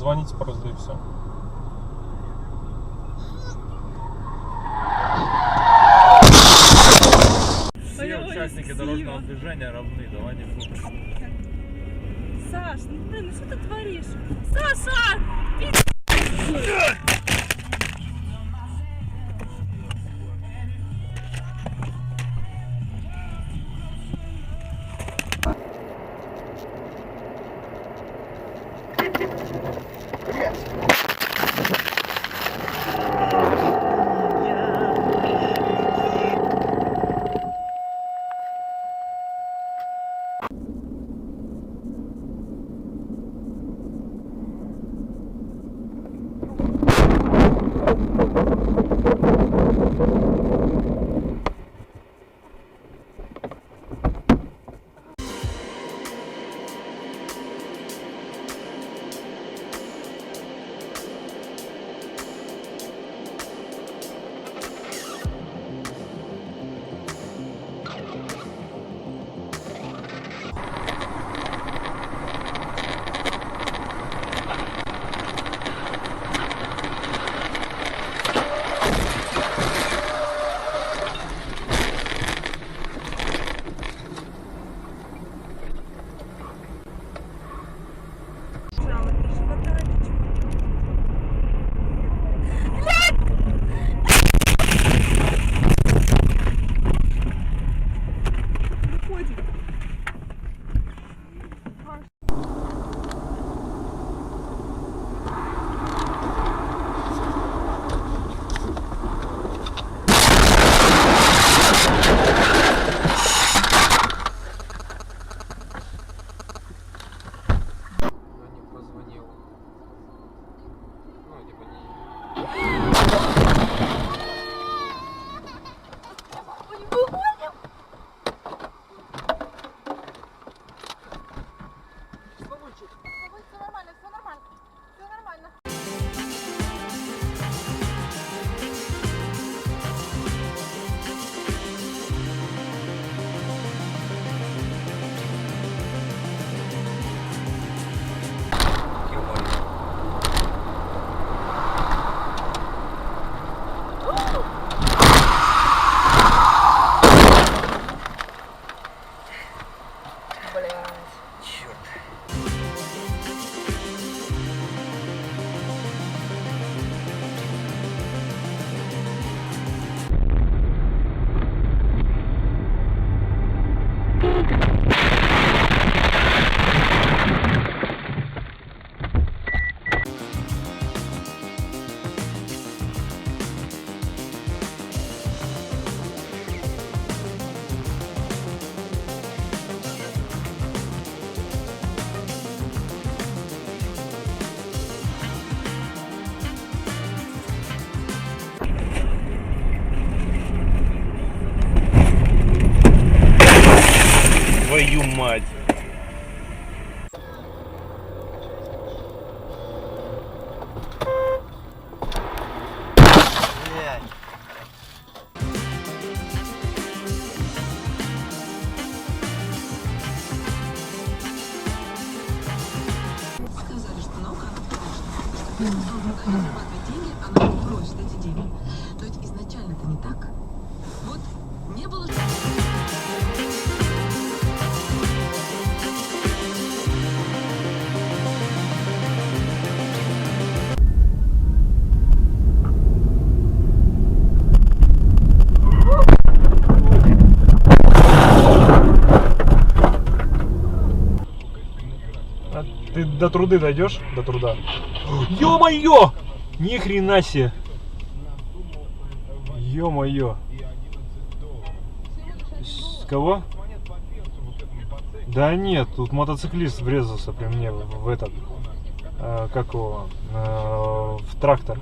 позвоните просто и все. Все участники дорожного движения равны, давай не путаем. Саш, ну блин, ну что ты творишь? Саша! Твою мать! Сказали, что наука, она вторична. Что зарабатывать деньги, она не просит эти деньги. То есть изначально это не так. Вот не было... А ты до труды дойдешь? До труда. Ё-моё! Ни хрена себе! Ё-моё! Кого? Да нет, тут мотоциклист врезался при мне в этот, как его, в трактор.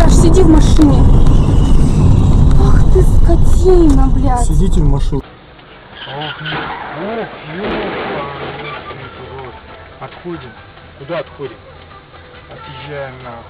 Сиди в машине. Ах ты, скотина. Скотина, блядь. Сидите в машине. Отходим. Куда отходим? Отъезжаем нахуй.